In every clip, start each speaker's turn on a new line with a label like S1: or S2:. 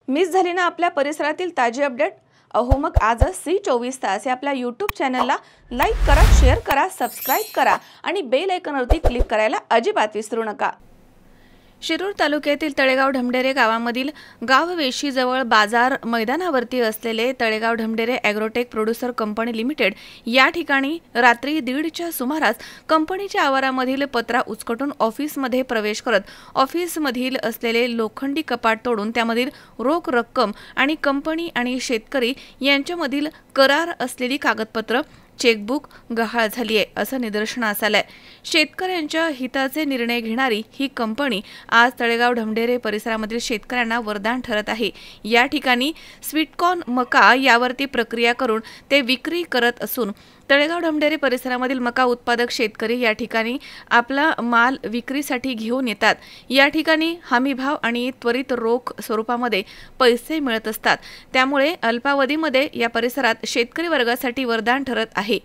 S1: Miss झाली ना आपल्या परिसरातील ताजी अपडेट? अहो मग आजच C24 तास या आपल्या YouTube चॅनलला लाईक करा, शेअर करा, सबस्क्राइब करा आणि बेल आयकॉनवरती क्लिक करायला अजिबात विसरू नका। शिरूर तालुक्यातील तळेगाव ढमढेरे गावामधील गाववेशीजवळ बाजार मैदानावरती असलेले Talegaon Dhamdhere agrotech producer company limited या ठिकाणी रात्री 1:30च्या सुमारास कंपनीच्या आवारामधील पत्रा उचकटून ऑफिसमध्ये प्रवेश करत ऑफिसमधील असलेले लोखंडी कपाट तोडून त्यामधील रोख रक्कम आणि कंपनी आणि शेतकरी यांच्यामधील करार असलेली कागदपत्र चेकबुक गहाळ झाली आहे असं निदर्शनास आलंय। शेतकऱ्यांच्या हिताचे निर्णय घेणारी ही कंपनी आज तळेगाव ढमढेरे परिसरामधील शेतकऱ्यांना वरदान ठरत आहे। या ठिकाणी स्वीटकॉर्न मका यावरती प्रक्रिया करून ते विक्री करत असून तळेगाव ढमढेरे परिसरामधील मका उत्पादक शेतकरी या ठिकाणी आपला माल विक्रीसाठी घेऊन येतात। या ठिकाणी हमीभाव आणि त्वरित रोख स्वरूपामध्ये पैसे मिळत असतात, त्यामुळे अल्पावधीमध्ये या परिसरात शेतकरी वर्गासाठी वरदान ठरत आहे।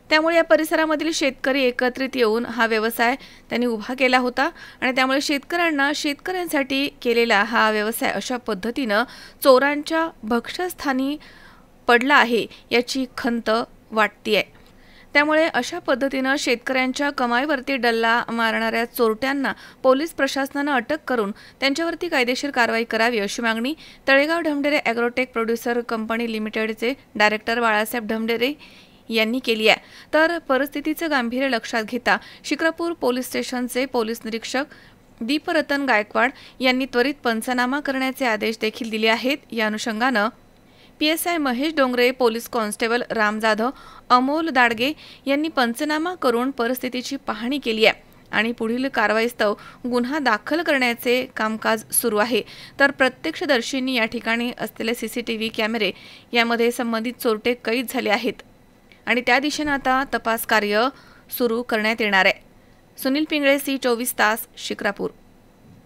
S1: त्यामुळे या परिसरामधील शेतकरी एकत्रित येऊन हा व्यवसाय त्यांनी उभा केला होता आणि त्यामुळे शेतकऱ्यांसाठी केलेला हा व्यवसाय अशा पद्धतीनं चोरांच्या भक्षस्थानी पडला आहे याची खंत वाटते। त्यामुळे अशा पद्धतीनं शेतकऱ्यांच्या कमाईवरती डल्ला मारणाऱ्या चोरट्यांना पोलीस प्रशासनाने अटक करून त्यांच्यावरती कायदेशीर कारवाई करावी अशी मागणी Talegaon Dhamdhere agrotech producer company लिमिटेडचे डायरेक्टर बाळासाहेब ढमढेरे यांनी केली आहे। तर परिस्थितीचं गांभीर्य लक्षात घेता शिक्रापूर पोलीस स्टेशनचे पोलीस निरीक्षक दीपरतन गायकवाड यांनी त्वरित पंचनामा करण्याचे आदेश देखील दिले आहेत। या अनुषंगानं PSI Mahesh Dongre, police constable Ram Jadhav, Amol Dadge यांनी पंचनामा करून परिस्थितीची पाहणी केली आहे आणि पुढील कारवाईस्तव गुन्हा दाखल करण्याचे कामकाज सुरू आहे। तर प्रत्यक्षदर्शींनी या ठिकाणी असलेले CCTV कॅमेरे यामध्ये संबंधित चोरटे कैद झाले आहेत आणि त्या दिशेने आता तपास कार्य सुरू करण्यात येणार आहे। सुनील पिंगळे, C24 तास, शिक्रापूर।